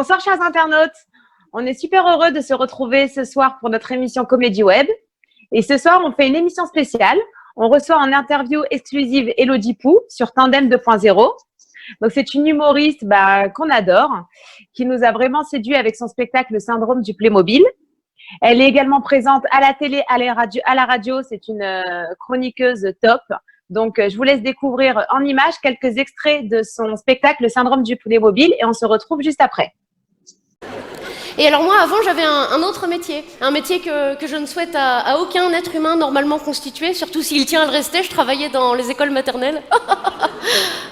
Bonsoir chers internautes, on est super heureux de se retrouver ce soir pour notre émission Comédie Web. Et ce soir, on fait une émission spéciale. On reçoit en interview exclusive Elodie Pou sur Tandem 2.0. Donc c'est une humoriste qu'on adore, qui nous a vraiment séduit avec son spectacle Le Syndrome du Playmobil. Elle est également présente à la télé, à la radio. C'est une chroniqueuse top. Donc, je vous laisse découvrir en images quelques extraits de son spectacle Le Syndrome du Playmobil et on se retrouve juste après. Et alors moi, avant, j'avais un autre métier. Un métier que je ne souhaite à aucun être humain normalement constitué, surtout s'il tient à le rester. Je travaillais dans les écoles maternelles.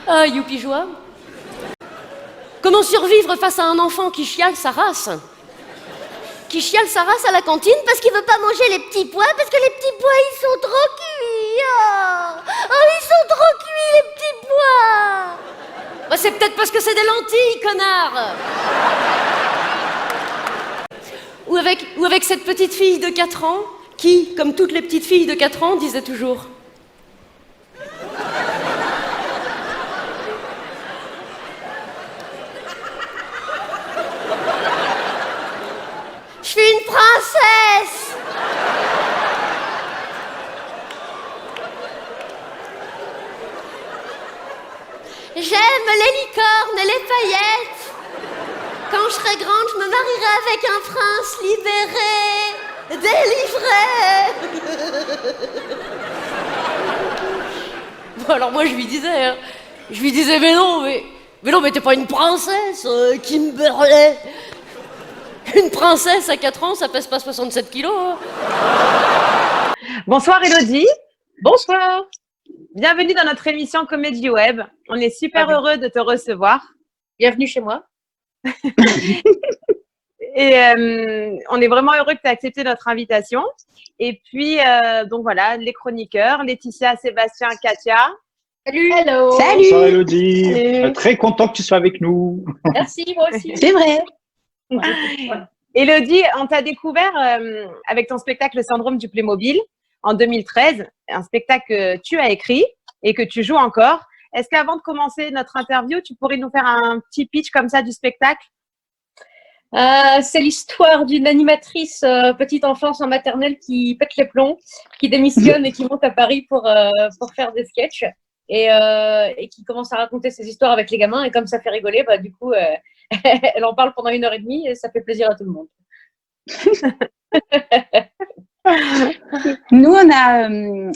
Ah, youpi joie. Comment survivre face à un enfant qui chiale sa race ? Qui chiale sa race à la cantine parce qu'il veut pas manger les petits pois, parce que les petits pois, ils sont trop cuits. Oh, ils sont trop cuits, les petits pois. Bah, c'est peut-être parce que c'est des lentilles, connard. Ou avec cette petite fille de 4 ans qui, comme toutes les petites filles de 4 ans, disait toujours je suis une princesse. J'aime les licornes et les paillettes. Quand je serai grande, je me marierai avec un prince libéré, délivré. Bon, alors moi je lui disais, mais non, mais t'es pas une princesse, Kimberley. Une princesse à 4 ans, ça pèse pas 67 kilos. Hein. Bonsoir Elodie. Bonsoir. Bienvenue dans notre émission Comédie Web. On est super heureux de te recevoir. Bienvenue chez moi. Et on est vraiment heureux que tu aies accepté notre invitation. Et puis, donc voilà, les chroniqueurs, Laetitia, Sébastien, Katia. Salut. Hello. Salut. Bonsoir Elodie. Très content que tu sois avec nous. Merci, moi aussi. C'est vrai. Elodie, on t'a découvert avec ton spectacle Le Syndrome du Playmobil en 2013, un spectacle que tu as écrit et que tu joues encore. Est-ce qu'avant de commencer notre interview, tu pourrais nous faire un petit pitch comme ça du spectacle ? C'est l'histoire d'une animatrice petite enfance en maternelle qui pète les plombs, qui démissionne et qui monte à Paris pour faire des sketchs et qui commence à raconter ses histoires avec les gamins. Et comme ça fait rigoler, du coup, elle en parle pendant 1h30 et ça fait plaisir à tout le monde. Nous, on a…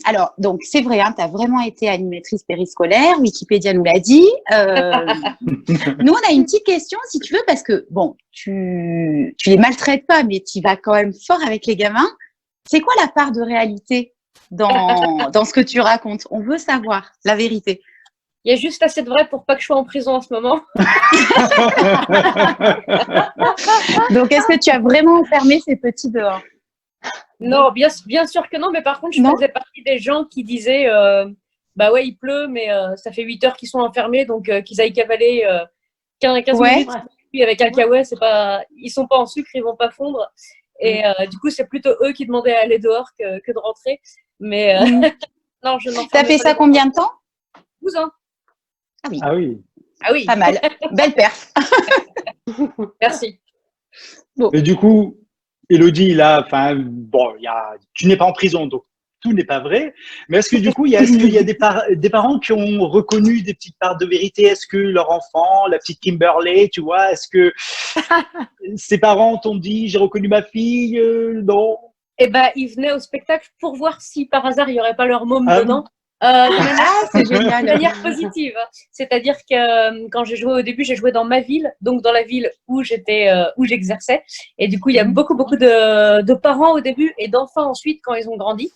alors, donc, c'est vrai, hein, tu as vraiment été animatrice périscolaire. Wikipédia nous l'a dit. Nous, on a une petite question, si tu veux, parce que, bon, tu les maltraites pas, mais tu vas quand même fort avec les gamins. C'est quoi la part de réalité dans ce que tu racontes ? On veut savoir la vérité. Il y a juste assez de vrai pour pas que je sois en prison en ce moment. Donc, est-ce que tu as vraiment enfermé ces petits dehors ? Non, bien sûr que non, mais par contre, je faisais partie des gens qui disaient ouais, il pleut, mais ça fait 8 heures qu'ils sont enfermés, donc qu'ils aillent cavaler 15 minutes. Puis avec un caouet, ils sont pas en sucre, ils vont pas fondre. Et du coup, c'est plutôt eux qui demandaient à aller dehors que de rentrer. Mais non, je n'en fais pas. T'as fait ça combien de temps ? 12 ans. Ah oui. Ah oui. Pas mal. Belle perf. Merci. Bon. Et du coup, Elodie, là, tu n'es pas en prison, donc tout n'est pas vrai. Mais est-ce que du coup, est-ce qu'il y a des parents qui ont reconnu des petites parts de vérité ? Est-ce que leur enfant, la petite Kimberley, tu vois, est-ce que ses parents t'ont dit, j'ai reconnu ma fille ? Non. Eh ils venaient au spectacle pour voir si par hasard il n'y aurait pas leur môme dedans. C'est génial. De manière positive. C'est-à-dire que quand j'ai joué au début, j'ai joué dans ma ville, donc dans la ville où j'exerçais. Et du coup, il y a beaucoup de parents au début et d'enfants ensuite quand ils ont grandi.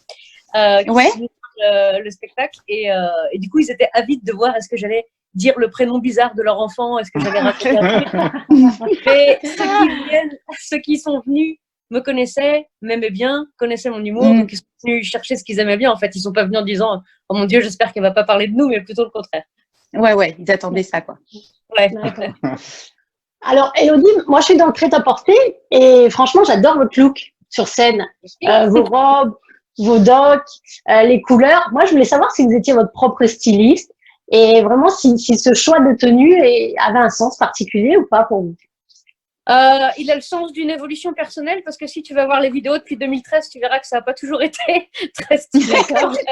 Le spectacle. Et du coup, ils étaient avides de voir est-ce que j'allais dire le prénom bizarre de leur enfant, est-ce que j'allais raconter un truc. Mais ceux qui sont venus me connaissaient, m'aimaient bien, connaissaient mon humour, donc ils sont venus chercher ce qu'ils aimaient bien. En fait, ils sont pas venus en disant « Oh mon Dieu, j'espère qu'elle va pas parler de nous », mais plutôt le contraire. Ouais, ils attendaient ça, quoi. Ouais. Alors, Elodie, moi, je suis dans le prêt-à-porter et franchement, j'adore votre look sur scène. Vos robes, vos docks, les couleurs. Moi, je voulais savoir si vous étiez votre propre styliste et vraiment si ce choix de tenue avait un sens particulier ou pas pour vous. Il a le sens d'une évolution personnelle parce que si tu vas voir les vidéos depuis 2013, tu verras que ça n'a pas toujours été très stylé.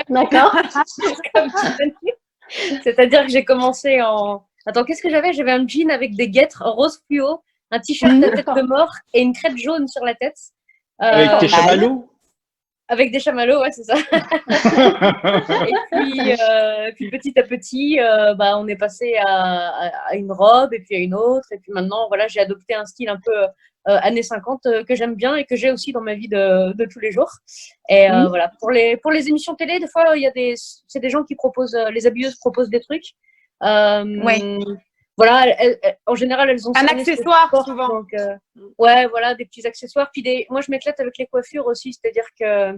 D'accord. Comme tu l'as dit. C'est-à-dire que j'ai commencé en. Attends, qu'est-ce que j'avais? J'avais un jean avec des guêtres rose fluo, un t-shirt à tête de mort et une crête jaune sur la tête. Avec tes chamallows? Avec des chamallows, ouais, c'est ça. Et puis petit à petit, on est passé à une robe et puis à une autre. Et puis maintenant, voilà, j'ai adopté un style un peu années 50 que j'aime bien et que j'ai aussi dans ma vie de tous les jours. Et voilà, pour les émissions télé, des fois, c'est des gens qui proposent, les habilleuses proposent des trucs. Ouais. Voilà, en général, elles ont un accessoire souvent. Donc, ouais, voilà, des petits accessoires. Puis moi, je m'éclate avec les coiffures aussi, c'est-à-dire que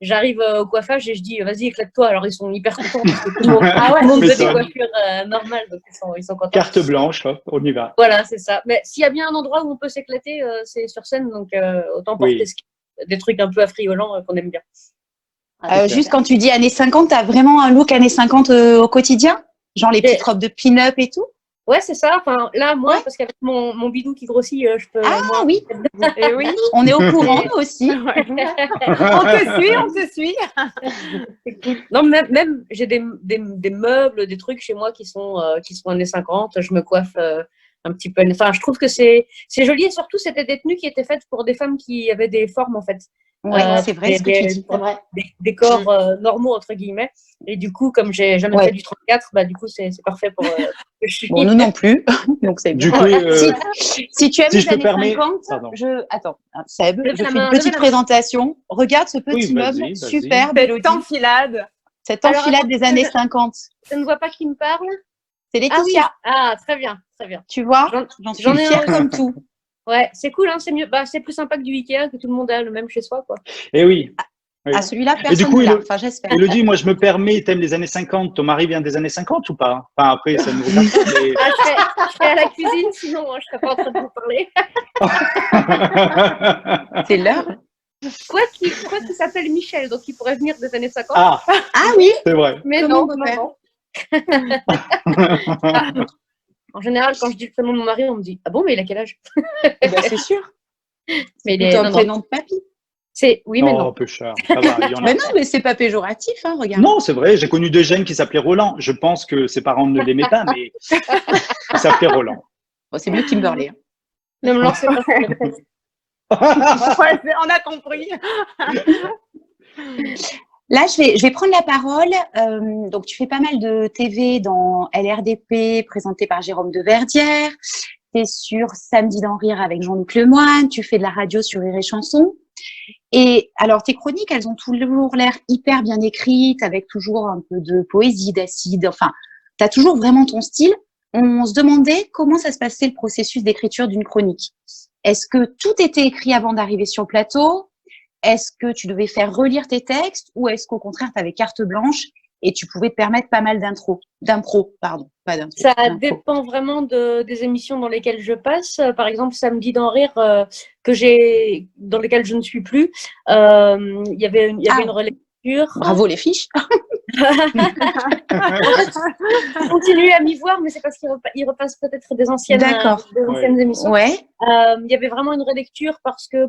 j'arrive au coiffage et je dis, vas-y, éclate-toi. Alors, ils sont hyper contents parce que tout le monde veut des coiffures normales, donc ils sont contents. Carte blanche, hop, on y va. Voilà, c'est ça. Mais s'il y a bien un endroit où on peut s'éclater, c'est sur scène, donc autant porter des trucs un peu affriolants qu'on aime bien. Juste quand tu dis années 50, t'as vraiment un look années 50 au quotidien? Genre les petites robes de pin-up et tout? Ouais, c'est ça. Enfin, là, moi, parce qu'avec mon bidou qui grossit, je peux. Ah oui. Et oui. On est au courant nous aussi. On te suit. C'est cool. Non, même j'ai des meubles, des trucs chez moi qui sont années 50. Je me coiffe un petit peu. Enfin, je trouve que c'est joli et surtout, c'était des tenues qui étaient faites pour des femmes qui avaient des formes, en fait. Ouais, c'est vrai ce que tu dis. C'est vrai. Des corps normaux, entre guillemets. Et du coup, comme j'ai jamais fait du 34, du coup, c'est parfait pour que je suis. Bon, nous non plus. Donc, c'est bien. Du coup, si tu aimes si les je peux années permettre, 50, Attends, Seb, je fais une main, petite présentation. Regarde ce petit meuble vas-y. superbe. Cette enfilade. Cette enfilade des années 50. Je ne vois pas qui me parle. C'est Laetitia. Ah, très bien, très bien. Tu vois, j'en suis fière comme tout. Ouais, c'est cool, hein, c'est mieux. C'est plus sympa que du Ikea, que tout le monde a le même chez soi, quoi. Eh oui. À celui-là, Et du personne coup, ne l'a. Enfin, j'espère. Elodie, moi, je me permets, t'aimes les années 50, ton mari vient des années 50 ou pas? Enfin, après, ça ne nous regarde pas, mais... Je serais à la cuisine, sinon, je serais pas en train de vous parler. C'est l'heure. Quoi qu'il s'appelle Michel, donc il pourrait venir des années 50. Ah oui. C'est vrai. Mais Comment non, on peut non. En général, quand je dis le prénom de mon mari, on me dit « Ah bon, mais il a quel âge ?» C'est sûr. Mais il C'est est un prénom de papy. Oui, mais non. Oh, peu cher. Ça va, il y en a. Mais non, mais c'est pas péjoratif, hein, regarde. Non, c'est vrai, j'ai connu deux jeunes qui s'appelaient Roland. Je pense que ses parents ne l'aimaient pas, mais ils s'appelaient Roland. Bon, c'est mieux Kimberley. Ne me lancez pas. On a compris. Là, je vais prendre la parole. Donc, tu fais pas mal de TV dans LRDP, présenté par Jérôme Deverdière. Tu es sur Samedi d'en rire avec Jean-Luc Lemoyne. Tu fais de la radio sur Rire et Chanson. Et alors, tes chroniques, elles ont toujours l'air hyper bien écrites, avec toujours un peu de poésie, d'acide. Enfin, tu as toujours vraiment ton style. On se demandait comment ça se passait le processus d'écriture d'une chronique. Est-ce que tout était écrit avant d'arriver sur le plateau? Est-ce que tu devais faire relire tes textes ou est-ce qu'au contraire, tu avais carte blanche et tu pouvais te permettre pas mal d'impro, pas d'intro. Ça dépend vraiment des émissions dans lesquelles je passe. Par exemple, Samedi d'en rire, dans lesquelles je ne suis plus, il y avait une relecture. Bravo les fiches. Je continue à m'y voir, mais c'est parce qu'il repasse peut-être des anciennes émissions. Ouais. Il y avait vraiment une relecture parce que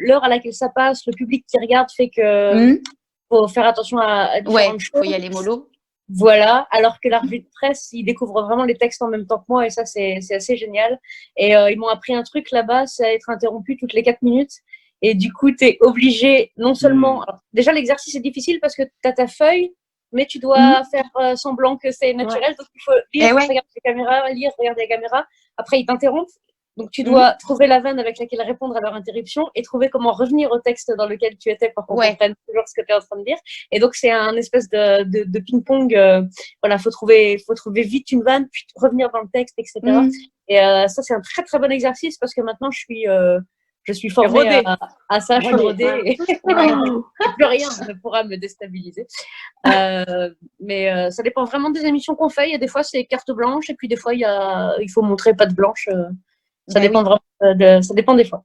l'heure à laquelle ça passe, le public qui regarde fait que faut faire attention à différentes choses. Faut y aller mollo. Voilà, alors que la revue de presse, ils découvrent vraiment les textes en même temps que moi et ça, c'est assez génial. Et ils m'ont appris un truc là-bas, c'est à être interrompu toutes les 4 minutes. Et du coup, tu es obligé, non seulement… Alors, déjà, l'exercice est difficile parce que tu as ta feuille, mais tu dois faire semblant que c'est naturel. Donc, il faut lire, regarder la caméra, regarder la caméra. Après, ils t'interrompent. Donc, tu dois trouver la vanne avec laquelle répondre à leur interruption et trouver comment revenir au texte dans lequel tu étais pour qu'on comprenne toujours ce que tu es en train de dire. Et donc, c'est un espèce de ping-pong. Voilà, faut trouver vite une vanne, puis revenir dans le texte, etc. Et ça, c'est un très, très bon exercice parce que maintenant, je suis formée à ça, je suis rodée. Et plus rien ne pourra me déstabiliser. Mais ça dépend vraiment des émissions qu'on fait. Il y a des fois, c'est carte blanche et puis des fois, il faut montrer patte blanche. Ça dépend vraiment ça dépend des fois.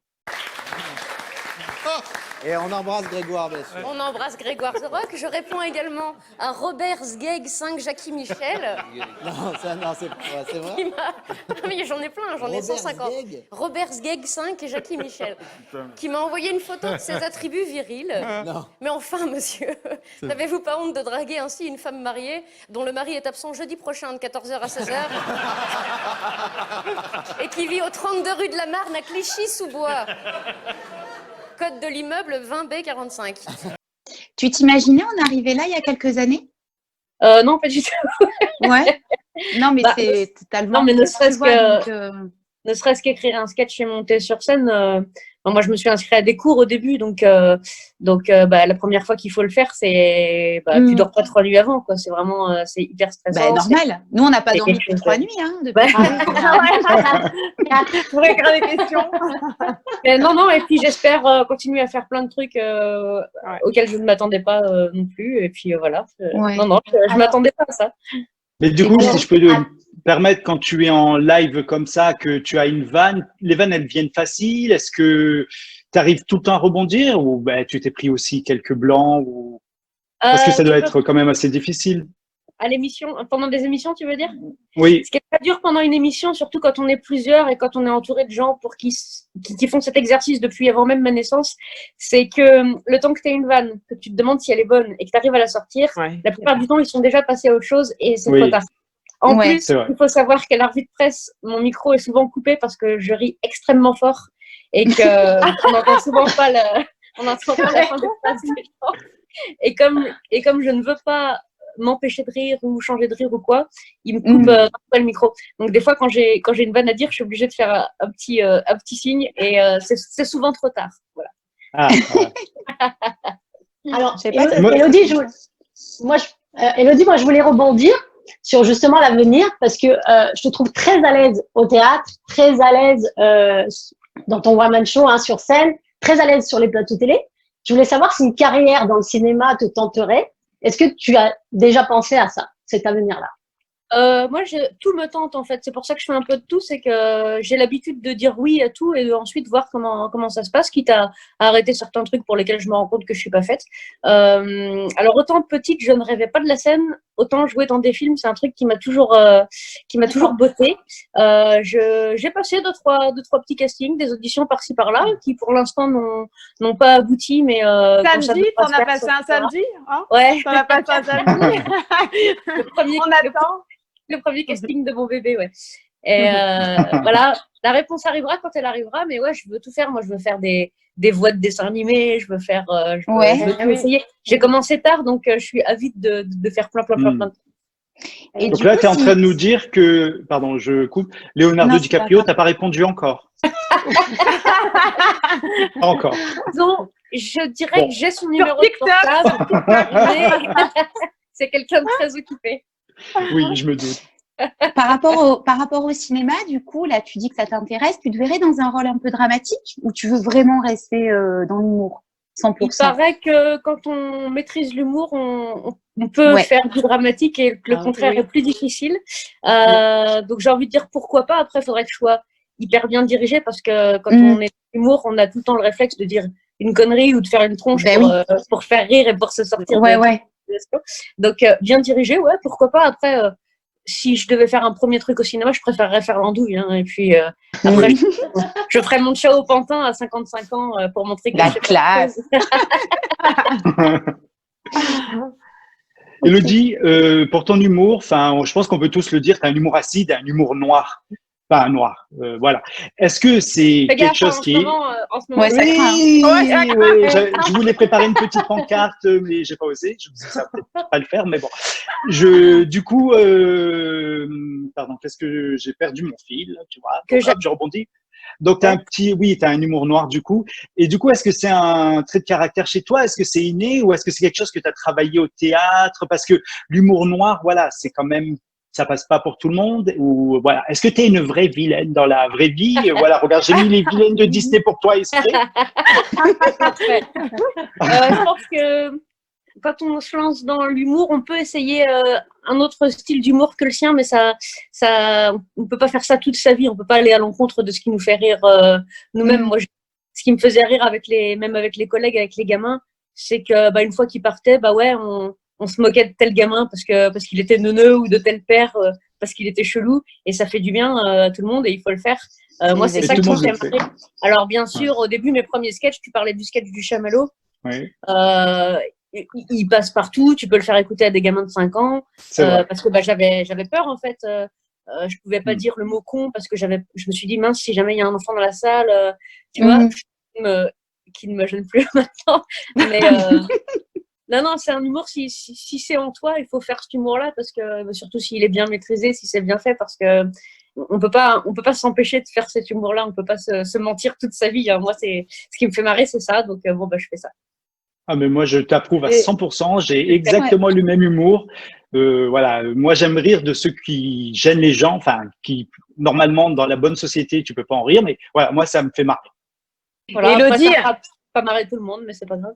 Et on embrasse Grégoire, bien sûr. On embrasse Grégoire The Rock. Je réponds également à Robert Sgeg 5 Jackie Michel. Non, c'est vrai. Oui, j'en ai plein, j'en ai 150. Sgeg. Robert Sgeg 5 et Jackie Michel. Qui m'a envoyé une photo de ses attributs virils. Non. Mais enfin, monsieur, n'avez-vous pas honte de draguer ainsi une femme mariée dont le mari est absent jeudi prochain de 14h à 16h et qui vit au 32 rue de la Marne à Clichy-sous-Bois. Code de l'immeuble 20B45. Tu t'imaginais en arriver là il y a quelques années? Non, pas du tout. Ouais. Non, mais Bah, c'est totalement. non, mais ne serait-ce tu vois, que- Ne serait-ce qu'écrire un sketch et monter sur scène. Moi, je me suis inscrite à des cours au début, donc la première fois qu'il faut le faire, c'est tu dors pas 3 nuits avant, quoi. C'est vraiment c'est hyper stressant. Normal. Nous, on n'a pas c'est dormi quelque depuis chose 3 de- nuits. Hein, depuis. Pour écrire des questions. Mais non, et puis j'espère continuer à faire plein de trucs auxquels je ne m'attendais pas non plus. Et puis voilà. Ouais. Non, je m'attendais pas à ça. Mais du coup, Alors, si je peux te permettre, quand tu es en live comme ça, que tu as une vanne, les vannes, elles viennent faciles. Est-ce que tu arrives tout le temps à rebondir ou tu t'es pris aussi quelques blancs ou... Parce que ça doit être quand même assez difficile. À l'émission, pendant des émissions, tu veux dire? Oui, Ce qui est très dur pendant une émission, surtout quand on est plusieurs et quand on est entouré de gens pour qui font cet exercice depuis avant même ma naissance, c'est que le temps que tu aies une vanne, que tu te demandes si elle est bonne et que tu arrives à la sortir, la plupart du temps, ils sont déjà passés à autre chose et c'est Oui. trop tard. En Ouais, plus, c'est vrai. il faut savoir qu'à la revue de presse, mon micro est souvent coupé parce que je ris extrêmement fort et qu'on n'entend souvent pas on n'entend pas la fin des phrases des gens. Et comme je ne veux pas m'empêcher de rire ou changer de rire ou quoi, il me coupe pas le micro. Donc des fois quand j'ai une vanne à dire, je suis obligée de faire un petit signe et c'est souvent trop tard. Voilà. Ah, ouais. Alors, Je sais pas, Élodie, Élodie, moi, je voulais rebondir sur justement l'avenir parce que je te trouve très à l'aise au théâtre, très à l'aise dans ton one-man show sur scène, très à l'aise sur les plateaux télé. Je voulais savoir si une carrière dans le cinéma te tenterait. Est-ce que tu as déjà pensé à ça, cet avenir-là? Moi, tout me tente en fait. C'est pour ça que je fais un peu de tout. C'est que j'ai l'habitude de dire oui à tout et de ensuite voir comment ça se passe, quitte à arrêter certains trucs pour lesquels je me rends compte que je suis pas faite. Alors autant petite, je ne rêvais pas de la scène, autant jouer dans des films, c'est un truc qui m'a toujours botté. J'ai passé deux trois petits castings, des auditions par-ci par-là, qui pour l'instant n'ont pas abouti, mais Samedi, t'en as passé un samedi, hein? Ouais. T'en as passé un samedi. Le premier casting de mon bébé, ouais. Et voilà, la réponse arrivera quand elle arrivera, mais ouais, je veux tout faire. Moi, je veux faire des voix de dessins animés, je veux tout essayer. J'ai commencé tard, donc je suis avide de faire plein de trucs. Et Donc du là, coup, tu es en train de nous dire que, pardon, je coupe, Leonardo Non, c'est DiCaprio, pas t'as pas répondu encore. Pas encore. Donc, je dirais que j'ai son numéro de TikTok. portable, mais c'est quelqu'un de très occupé. Oui, je me doute. par rapport au cinéma, du coup, là, tu dis que ça t'intéresse. Tu te verrais dans un rôle un peu dramatique ou tu veux vraiment rester dans l'humour 100%? Il paraît que quand on maîtrise l'humour, on peut faire du dramatique et le contraire est plus difficile. Donc j'ai envie de dire pourquoi pas. Après, il faudrait que je sois hyper bien dirigée parce que quand on est dans l'humour, on a tout le temps le réflexe de dire une connerie ou de faire une tronche pour faire rire et pour se sortir. Donc bien dirigée, ouais, pourquoi pas. Après, si je devais faire un premier truc au cinéma, je préférerais faire l'andouille. Et puis après, je ferais mon chat au pantin à 55 ans pour montrer que la classe. Élodie, pour ton humour, je pense qu'on peut tous le dire, tu as un humour acide et un humour noir. Enfin, noir, voilà. Est-ce que c'est quelque chose qui est… En ce moment, Oui, je voulais préparer une petite pancarte, mais j'ai pas osé. Je me suis dit, ça va peut-être pas le faire, mais bon. Du coup, pardon, qu'est-ce que j'ai perdu mon fil, tu vois. Je rebondis. Donc, t'as un humour noir, du coup. Et du coup, est-ce que c'est un trait de caractère chez toi? Est-ce que c'est inné ou est-ce que c'est quelque chose que tu as travaillé au théâtre? Parce que l'humour noir, voilà, c'est quand même… ça passe pas pour tout le monde ou voilà. Est-ce que tu es une vraie vilaine dans la vraie vie? Voilà, regarde, j'ai mis les vilaines de Disney pour toi exprès. Je pense que quand on se lance dans l'humour, on peut essayer un autre style d'humour que le sien, mais on peut pas faire ça toute sa vie. On peut pas aller à l'encontre de ce qui nous fait rire nous-mêmes. Moi, ce qui me faisait rire même avec les collègues, avec les gamins, c'est que une fois qu'ils partaient, on se moquait de tel gamin parce qu'il était neuneux ou de tel père parce qu'il était chelou, et ça fait du bien à tout le monde et il faut le faire. Moi, c'est ça qui me fait marrer. Alors, bien sûr, au début, mes premiers sketchs, tu parlais du sketch du chamallow. Oui. Il passe partout, tu peux le faire écouter à des gamins de 5 ans, parce que j'avais peur en fait. Je pouvais pas dire le mot con parce que je me suis dit mince, si jamais il y a un enfant dans la salle, tu vois, qui ne me gêne plus maintenant. Mais non, c'est un humour, si c'est en toi, il faut faire cet humour-là, parce que surtout s'il est bien maîtrisé, si c'est bien fait, parce que on peut pas s'empêcher de faire cet humour-là, on peut pas se mentir toute sa vie. Hein. Moi, c'est ce qui me fait marrer, c'est ça, donc je fais ça. Ah, mais moi, je t'approuve à 100%. J'ai exactement le même humour. Voilà. Moi, j'aime rire de ceux qui gênent les gens. Enfin, qui, normalement, dans la bonne société, tu peux pas en rire. Mais voilà, moi, ça me fait marrer. Voilà, Élodie, ça fera pas marrer tout le monde, mais c'est pas grave.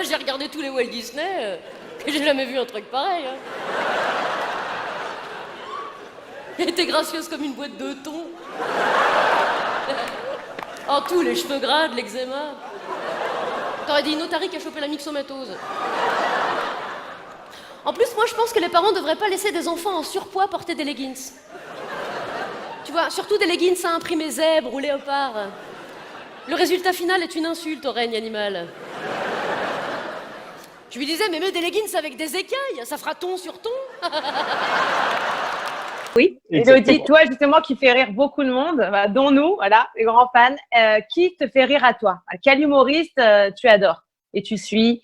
J'ai regardé tous les Walt Disney, et j'ai jamais vu un truc pareil. Hein. Elle était gracieuse comme une boîte de thon. En tout, les cheveux gras, de l'eczéma. T'aurais dit une otarie qui a chopé la myxomatose. En plus, moi, je pense que les parents ne devraient pas laisser des enfants en surpoids porter des leggings. Tu vois, surtout des leggings à imprimer zèbre ou léopard. Le résultat final est une insulte au règne animal. Je lui disais, mais mets des leggings avec des écailles, ça fera ton sur ton. Oui, Élodie, toi justement qui fait rire beaucoup de monde, dont nous, voilà, les grands fans, qui te fait rire à toi? Quel humoriste tu adores et tu suis?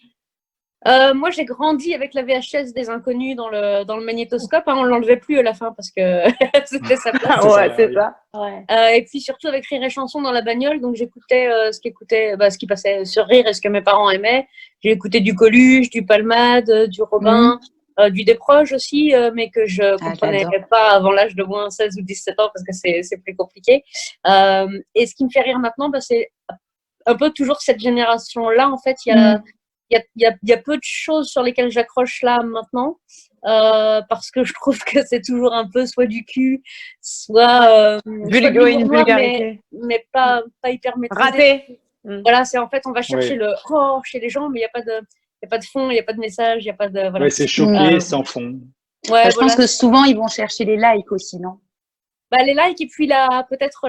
Moi, j'ai grandi avec la VHS des Inconnus dans le magnétoscope. Hein, on l'enlevait plus à la fin parce que c'était sa place. Ouais, c'est ça. Ouais. Et puis surtout avec Rire et Chanson dans la bagnole, donc j'écoutais ce qui passait sur Rire et ce que mes parents aimaient. J'ai écouté du Coluche, du Palmade, du Robin, du Desproges aussi, mais que je comprenais pas avant l'âge de moins 16 ou 17 ans parce que c'est plus compliqué. Et ce qui me fait rire maintenant, c'est un peu toujours cette génération-là. En fait, il y a peu de choses sur lesquelles j'accroche là maintenant, parce que je trouve que c'est toujours un peu soit du cul, soit vulgarité, mais pas hyper maîtrisé. Raté. Voilà, c'est en fait on va chercher le chez les gens, mais il y a pas de fond, il y a pas de message, il y a pas de voilà. Ouais, c'est choqué sans fond. Ouais, je pense que souvent ils vont chercher les likes aussi, non? Les likes et puis peut-être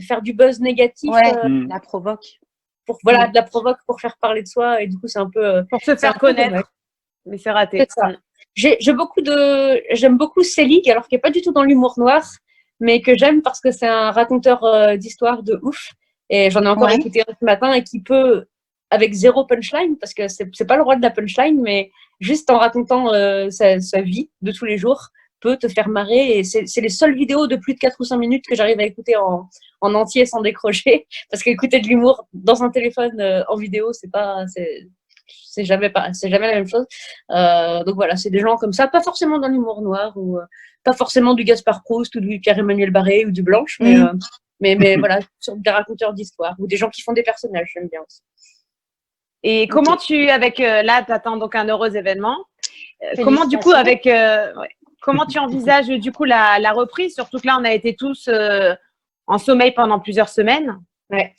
faire du buzz négatif. La provoque. Pour de la provoque pour faire parler de soi, et du coup c'est un peu pour se faire connaître, mais c'est raté. C'est ça. J'aime beaucoup Selig, alors qu'il n'est pas du tout dans l'humour noir, mais que j'aime parce que c'est un raconteur d'histoires de ouf, et j'en ai encore écouté un ce matin, et qui peut, avec zéro punchline, parce que c'est pas le roi de la punchline, mais juste en racontant sa vie de tous les jours, peut te faire marrer, et c'est les seules vidéos de plus de 4 ou 5 minutes que j'arrive à écouter en entier sans décrocher, parce qu'écouter de l'humour dans un téléphone en vidéo, c'est jamais la même chose. Donc voilà, c'est des gens comme ça, pas forcément dans l'humour noir, ou pas forcément du Gaspard Proust ou du Pierre-Emmanuel Barré ou du Blanche, mais voilà, sur des raconteurs d'histoire ou des gens qui font des personnages, j'aime bien aussi. Et comment là, tu attends donc un heureux événement. Comment du coup comment tu envisages du coup la reprise, surtout que là on a été tous en sommeil pendant plusieurs semaines? Ouais.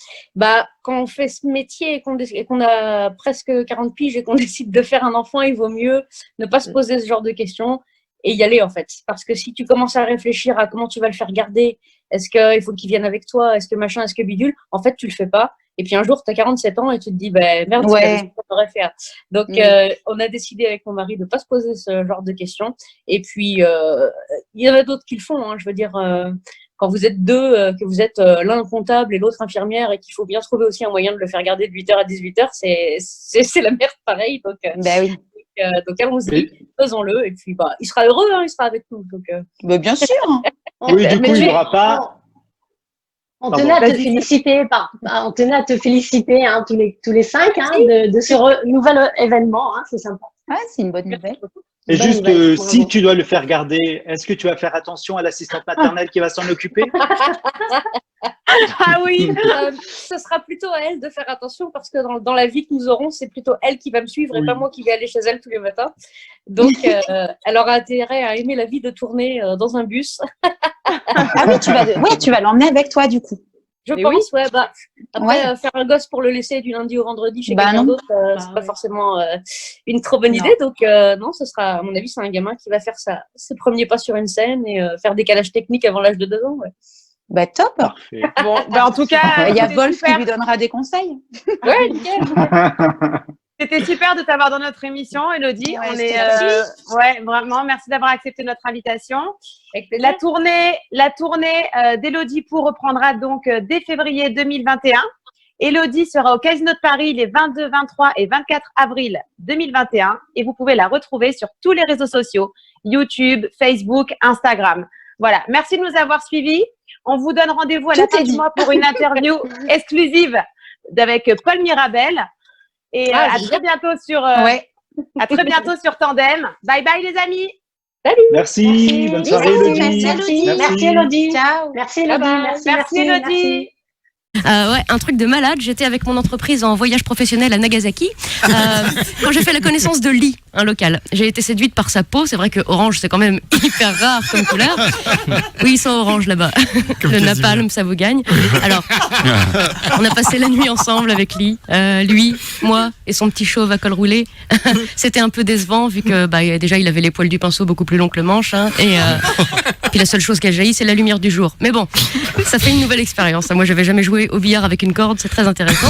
Quand on fait ce métier et qu'on a presque 40 piges et qu'on décide de faire un enfant, il vaut mieux ne pas se poser ce genre de questions et y aller en fait. Parce que si tu commences à réfléchir à comment tu vas le faire garder, est-ce qu'il faut qu'il vienne avec toi, est-ce que machin, est-ce que bidule, en fait tu le fais pas. Et puis un jour tu as 47 ans et tu te dis merde, c'est ce qu'on devrait faire. Donc on a décidé avec mon mari de pas se poser ce genre de questions. Et puis il y en a d'autres qui le font, hein, je veux dire. Quand vous êtes deux, que vous êtes l'un comptable et l'autre infirmière, et qu'il faut bien trouver aussi un moyen de le faire garder de 8h à 18h, c'est la merde pareil. Donc, donc allons-y, faisons-le. Et puis, il sera heureux, hein, il sera avec nous. Donc, bien sûr. Oui, du coup, il n'y aura pas. On tenait à te féliciter, hein, tous les 5 hein, de ce nouvel événement. Hein, c'est sympa. Ouais, c'est une bonne nouvelle. Et juste, si tu dois le faire garder, est-ce que tu vas faire attention à l'assistante maternelle qui va s'en occuper? Ah oui. Ce sera plutôt à elle de faire attention, parce que dans la vie que nous aurons, c'est plutôt elle qui va me suivre et pas moi qui vais aller chez elle tous les matins. Donc, elle aura intérêt à aimer la vie de tourner dans un bus. Ah oui, tu vas l'emmener avec toi du coup. Je Mais pense, ouais. Bah, après, Ouais. faire un gosse pour le laisser du lundi au vendredi chez Bah quelqu'un non. d'autre, c'est pas forcément une trop bonne idée. Donc, non, ce sera, à mon avis, c'est un gamin qui va faire ses premiers pas sur une scène et faire des calages techniques avant l'âge de 2 ans. Ouais. Bah top. Parfait. Bon, bah, en tout cas, Il y a c'était Wolf super. qui lui donnera des conseils. Ouais, nickel. C'était super de t'avoir dans notre émission, Elodie. Ouais, On c'était est, ouais, vraiment, merci d'avoir accepté notre invitation. Avec plaisir. La tournée d'Elodie Pou reprendra donc dès février 2021. Elodie sera au Casino de Paris les 22, 23 et 24 avril 2021 et vous pouvez la retrouver sur tous les réseaux sociaux, YouTube, Facebook, Instagram. Voilà, merci de nous avoir suivis. On vous donne rendez-vous à la fin du mois pour une interview exclusive avec Paul Mirabel. Et à très bientôt sur à très bientôt sur Tandem. Bye bye les amis. Salut. Merci. Bonne soirée, Elodie. Merci, Elodie. Ciao. Merci, Elodie. Merci Elodie. Ouais, un truc de malade. J'étais avec mon entreprise en voyage professionnel à Nagasaki quand j'ai fait la connaissance de Lee, un local. J'ai été séduite par sa peau. C'est vrai que orange, c'est quand même hyper rare comme couleur. Oui, ils sont orange là-bas. Le napalm, ça vous gagne. Alors, on a passé la nuit ensemble avec Lee, lui, moi et son petit chauve à col roulé. C'était un peu décevant vu que déjà il avait les poils du pinceau beaucoup plus longs que le manche. Hein, et puis la seule chose qui a jailli, c'est la lumière du jour. Mais bon, ça fait une nouvelle expérience. Moi, j'avais jamais joué au billard avec une corde, c'est très intéressant.